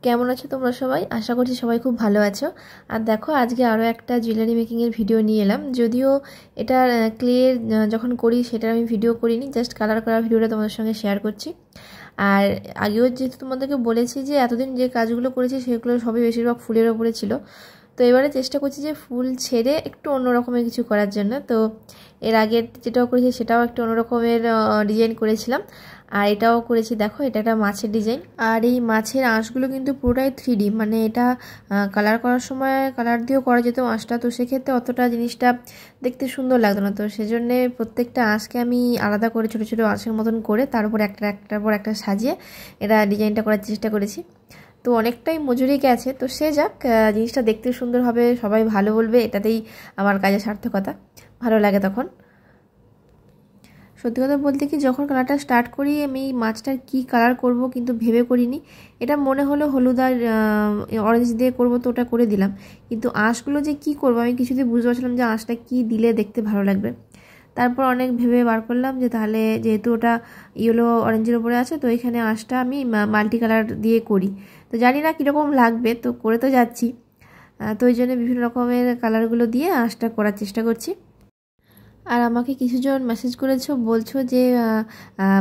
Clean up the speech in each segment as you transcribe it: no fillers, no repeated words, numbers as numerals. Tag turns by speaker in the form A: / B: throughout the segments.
A: কেমন আছো তোমরা সবাই? আশা করছি সবাই খুব ভালো আছো। আর দেখো আজকে আরও একটা জুয়েলারি মেকিংয়ের ভিডিও নিয়ে এলাম। যদিও এটা ক্লে যখন করি সেটা আমি ভিডিও করিনি, জাস্ট কালার করা ভিডিওটা তোমাদের সঙ্গে শেয়ার করছি। আর আগেও যেহেতু তোমাদেরকে বলেছি যে এতদিন যে কাজগুলো করেছি সেগুলো সবই বেশিরভাগ ফুলের ওপরে ছিল। তো এবারে চেষ্টা করছি যে ফুল ছেড়ে একটু অন্য রকমের কিছু করার জন্য। তো এর আগে যেটাও করেছি সেটাও একটু অন্য রকমের ডিজাইন করেছিলাম, আর এটাও করেছি। দেখো এটা একটা মাছের ডিজাইন, আর এই মাছের আঁশগুলো কিন্তু পুরোটাই 3D, মানে এটা কালার করার সময় কালার দিয়েও করা যেত আঁশটা, তো সেক্ষেত্রে অতটা জিনিসটা দেখতে সুন্দর লাগতো না। তো সেজন্যে প্রত্যেকটা আঁশকে আমি আলাদা করে ছোটো ছোটো আঁশের মতন করে তার উপর একটার পর একটা সাজিয়ে এটা ডিজাইনটা করার চেষ্টা করেছি। তো অনেকটাই মজুরি গেছে, তো সে যাক, জিনিসটা দেখতে সুন্দর হবে, সবাই ভালো বলবে, এটাতেই আমার কাজের সার্থকতা, ভালো লাগে তখন। সত্যি কথা বলতে কি, যখন কালারটা স্টার্ট করি আমি মাছটার কি কালার করব কিন্তু ভেবে করিনি। এটা মনে হলো হলুদ আর অরেঞ্জ দিয়ে করব, তো ওটা করে দিলাম। কিন্তু আঁশগুলো যে কি করব আমি কিছুতেই বুঝতে পারছিলাম যে আঁশটা কি দিলে দেখতে ভালো লাগবে। তারপর অনেক ভেবে বার করলাম যে তাহলে যেহেতু ওটা ইয়েলো অরেঞ্জের উপরে আছে, তো এখানে আঁশটা আমি মাল্টি কালার দিয়ে করি। তো জানি না কীরকম লাগবে, তো করে তো যাচ্ছি। তো ওই জন্য বিভিন্ন রকমের কালারগুলো দিয়ে আঁশটা করার চেষ্টা করছি। আর আমাকে কিছুজন মেসেজ করেছো, বলছো যে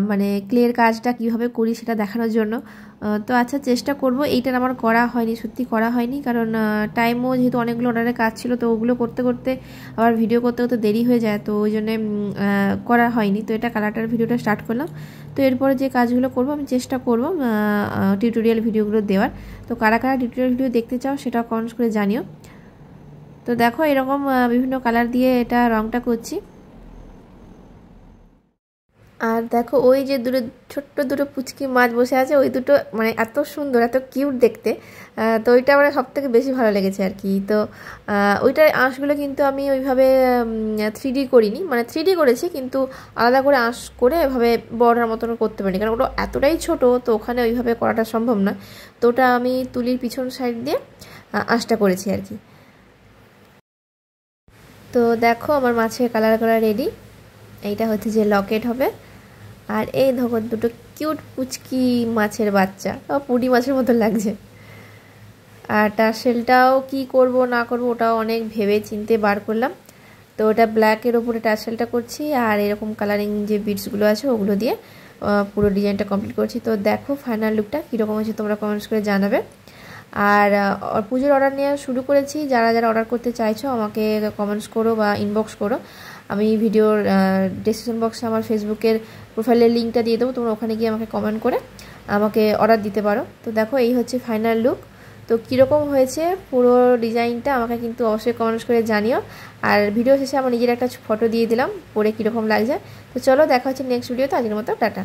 A: মানে ক্লের কাজটা কিভাবে করি সেটা দেখানোর জন্য। তো আচ্ছা, চেষ্টা করব। এইটার আমার করা হয়নি, সত্যি করা হয়নি, কারণ টাইমও যেহেতু অনেকগুলো অর্ডারের কাজ ছিল, তো ওগুলো করতে করতে আবার ভিডিও করতে করতে দেরি হয়ে যায়, তো ওই জন্যে করা হয়নি। তো এটা কালারটার ভিডিওটা স্টার্ট করলাম। তো এরপরে যে কাজগুলো করব আমি চেষ্টা করব টিউটোরিয়াল ভিডিওগুলো দেওয়ার। তো কারা কারা টিউটোরিয়াল ভিডিও দেখতে চাও সেটাও কমেন্টস করে জানিও। তো দেখো এরকম বিভিন্ন কালার দিয়ে এটা রঙটা করছি। আর দেখো ওই যে দুটো পুচকি মাছ বসে আছে, ওই দুটো মানে এত সুন্দর, এত কিউট দেখতে। তো ওইটা আমার সবথেকে বেশি ভালো লেগেছে আর কি। তো ওইটার আঁশগুলো কিন্তু আমি ওইভাবে 3D করিনি, মানে 3D করেছি কিন্তু আলাদা করে আঁশ করে এভাবে বর্ডার মতন করতে পারিনি, কারণ ওটা এতটাই ছোট, তো ওখানে ওইভাবে করাটা সম্ভব না। তো ওটা আমি তুলির পিছন সাইড দিয়ে আঁশটা করেছি আর কি। তো দেখো আমার মাছের কালার করা রেডি। এইটা হচ্ছে যে লকেট হবে। আর এই দেখো দুটো কিউট পুচকি মাছের বাচ্চা, পুঁটি মাছের মতো লাগছে। আর টার্সেলটাও কি করব না করব ওটাও অনেক ভেবে চিনতে বার করলাম। তো ওটা ব্ল্যাকের ওপরে টার্সেলটা করছি, আর এরকম কালারিং যে বিটসগুলো আছে ওগুলো দিয়ে পুরো ডিজাইনটা কমপ্লিট করছি। তো দেখো ফাইনাল লুকটা কীরকম হয়েছে তোমরা কমেন্টস করে জানাবে। আর পুজোর অর্ডার নেওয়া শুরু করেছি, যারা যারা অর্ডার করতে চাইছো আমাকে কমেন্টস করো বা ইনবক্স করো। আমি ভিডিওর ডেসক্রিপশন বক্সে আমার ফেসবুকের প্রোফাইলের লিঙ্কটা দিয়ে দেবো, তোমরা ওখানে গিয়ে আমাকে কমেন্ট করে আমাকে অর্ডার দিতে পারো। তো দেখো এই হচ্ছে ফাইনাল লুক। তো কীরকম হয়েছে পুরো ডিজাইনটা আমাকে কিন্তু অবশ্যই কমেন্টস করে জানিও। আর ভিডিও শেষে আমার নিজের একটা ফটো দিয়ে দিলাম পরে কীরকম লাগছে। তো চলো দেখা হচ্ছে নেক্সট ভিডিওতে, আজকের মতো টাটা।